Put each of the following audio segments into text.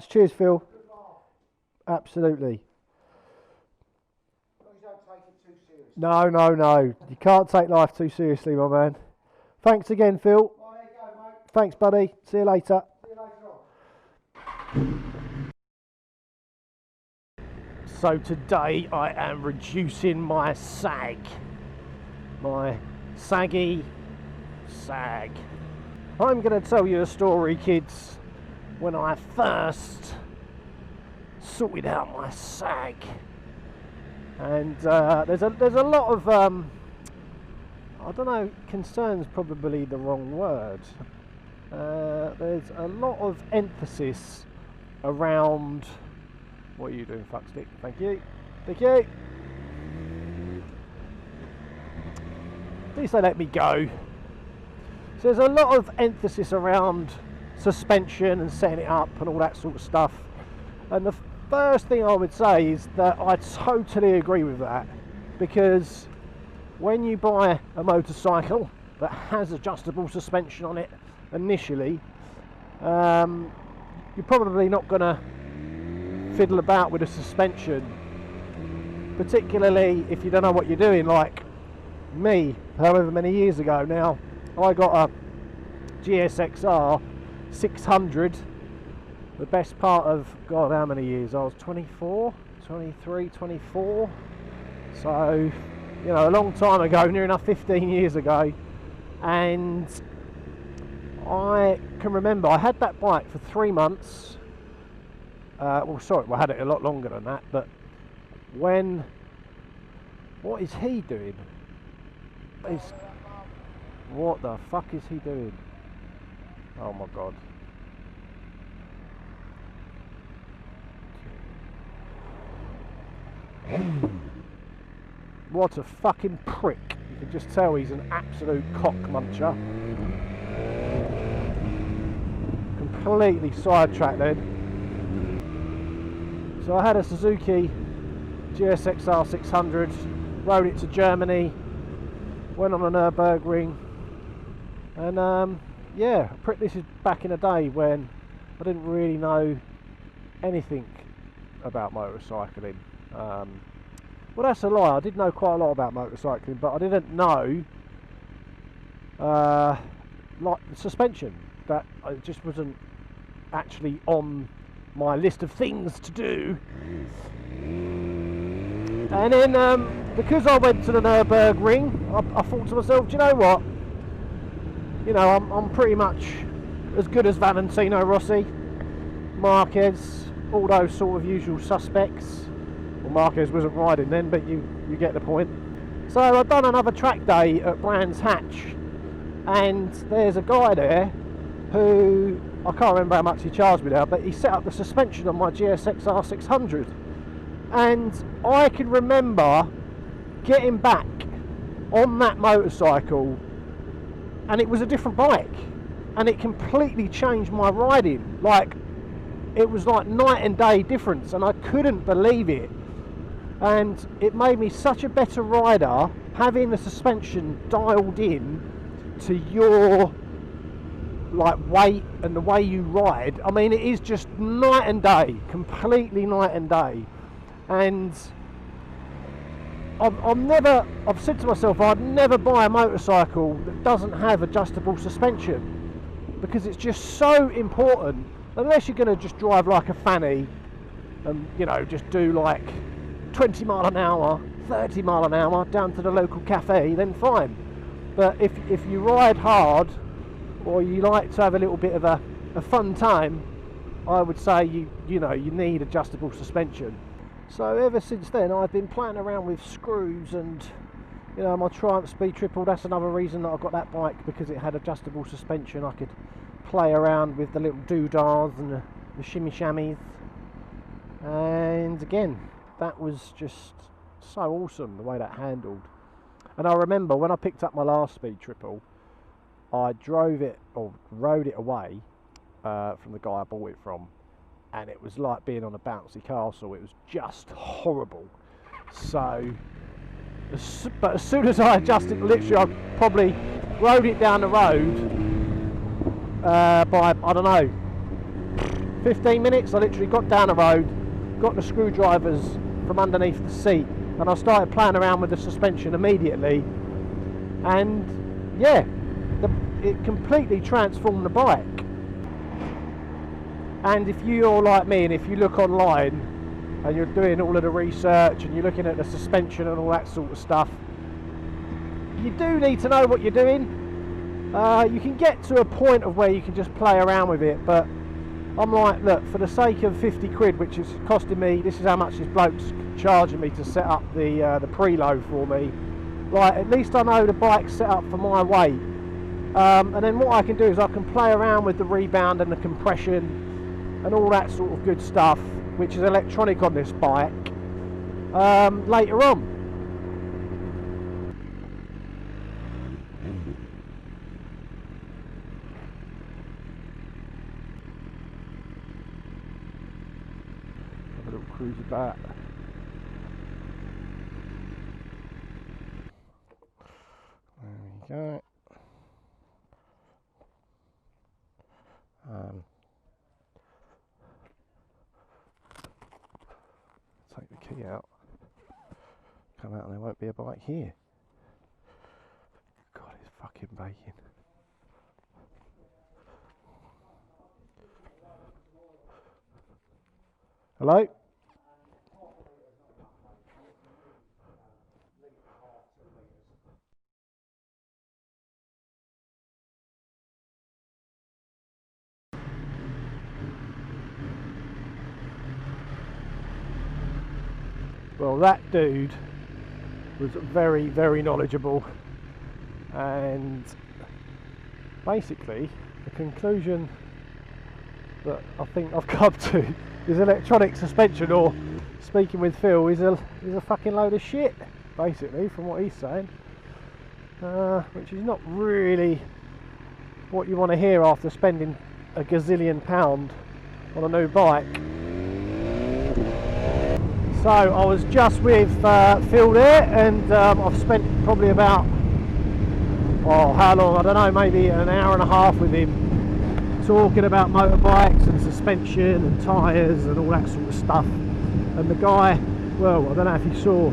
Cheers, Phil. Absolutely. No, no, no. You can't take life too seriously, my man. Thanks again, Phil. Thanks, buddy. See you later. So today I am reducing my sag. My saggy sag. I'm going to tell you a story, kids, when I first sorted out my sag. And there's a lot of I don't know, concern's probably the wrong word. There's a lot of emphasis around. What are you doing, fuckstick? Thank you. Thank you. Please they let me go. So there's a lot of emphasis around suspension and setting it up and all that sort of stuff. And the first thing I would say is that I totally agree with that, because when you buy a motorcycle that has adjustable suspension on it initially, you're probably not going to fiddle about with the suspension, particularly if you don't know what you're doing, like me, however many years ago now. I got a GSXR 600, the best part of, God, how many years? I was 24, 23, 24, so, you know, a long time ago, near enough 15 years ago. And I can remember I had that bike for 3 months. Well, sorry, I had it a lot longer than that, but when... What is he doing? What the fuck is he doing? Oh my God. What a fucking prick. You can just tell he's an absolute cock muncher. Completely sidetracked then. So I had a Suzuki GSXR 600, rode it to Germany, went on a Nürburgring, and yeah, this is back in a day when I didn't really know anything about motorcycling. Well, that's a lie. I did know quite a lot about motorcycling, but I didn't know like the suspension. That it just wasn't actually on my list of things to do. And then because I went to the Nürburgring, I thought to myself, do you know what? You know, I'm pretty much as good as Valentino Rossi, Marquez, all those sort of usual suspects. Well, Marquez wasn't riding then, but you get the point. So I've done another track day at Brands Hatch, and there's a guy there who, I can't remember how much he charged me now, but he set up the suspension on my GSXR 600. And I can remember getting back on that motorcycle, and it was a different bike, and it completely changed my riding. Like, it was like night and day difference, and I couldn't believe it. And it made me such a better rider, having the suspension dialed in to your like weight and the way you ride. I mean, it is just night and day, completely night and day. And I've said to myself, I'd never buy a motorcycle that doesn't have adjustable suspension, because it's just so important. Unless you're going to just drive like a fanny and, you know, just do like 20 mile an hour, 30 mile an hour down to the local cafe, then fine. But if you ride hard, or you like to have a little bit of a fun time, I would say you know, you need adjustable suspension. So ever since then I've been playing around with screws, and, you know, my Triumph Speed Triple, that's another reason that I got that bike, because it had adjustable suspension. I could play around with the little doodahs and the shimmy shammies, and again, that was just so awesome the way that handled. And I remember when I picked up my last Speed Triple, I drove it, or rode it away from the guy I bought it from, and it was like being on a bouncy castle. It was just horrible. So, but as soon as I adjusted, literally I probably rode it down the road by, I don't know, 15 minutes. I literally got down the road, got the screwdrivers from underneath the seat, and I started playing around with the suspension immediately, and yeah, it completely transformed the bike. And if you're like me and if you look online and you're doing all of the research and you're looking at the suspension and all that sort of stuff, you do need to know what you're doing. You can get to a point of where you can just play around with it, but I'm like, look, for the sake of 50 quid, which is costing me, this is how much this bloke's charging me to set up the preload for me, like, at least I know the bike's set up for my weight. And then what I can do is I can play around with the rebound and the compression and all that sort of good stuff, which is electronic on this bike, later on. Have a little cruise about. There we go. Take the key out, come out, and there won't be a bike here. God, it's fucking baking. Hello? Well, that dude was very, very knowledgeable, and basically the conclusion that I think I've come to is electronic suspension, or speaking with Phil, is a fucking load of shit, basically, from what he's saying, which is not really what you want to hear after spending a gazillion £1 on a new bike. So I was just with Phil there, and I've spent probably about, how long, I don't know, maybe an hour and a half with him, talking about motorbikes and suspension and tyres and all that sort of stuff. And the guy, well, I don't know if you saw,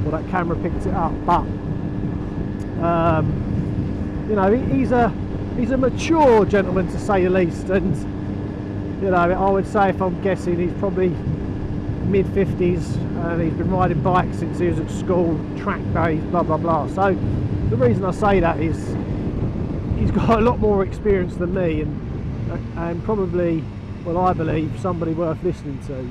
well, that camera picked it up, but you know, he's a mature gentleman, to say the least, and you know, I would say, if I'm guessing, he's probably mid-50s, and he's been riding bikes since he was at school, track days, blah blah blah. So the reason I say that is he's got a lot more experience than me, and probably, well, I believe, somebody worth listening to.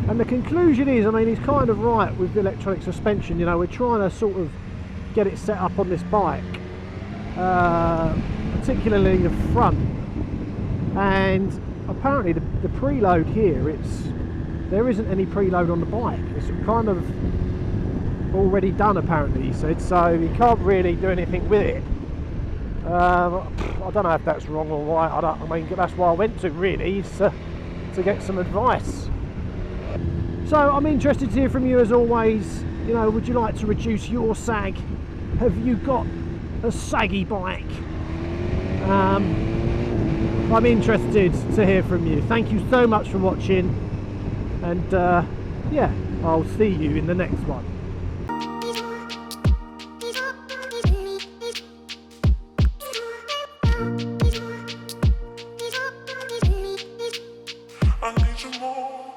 And the conclusion is, I mean, he's kind of right with the electronic suspension. You know, we're trying to sort of get it set up on this bike, particularly the front, and apparently the preload here, there isn't any preload on the bike. It's kind of already done, apparently, he said, so you can't really do anything with it. I don't know if that's wrong or right. I mean, that's why I went to, really, to get some advice. So I'm interested to hear from you, as always. You know, would you like to reduce your sag? Have you got a saggy bike? I'm interested to hear from you. Thank you so much for watching, and yeah, I'll see you in the next one. I need you more.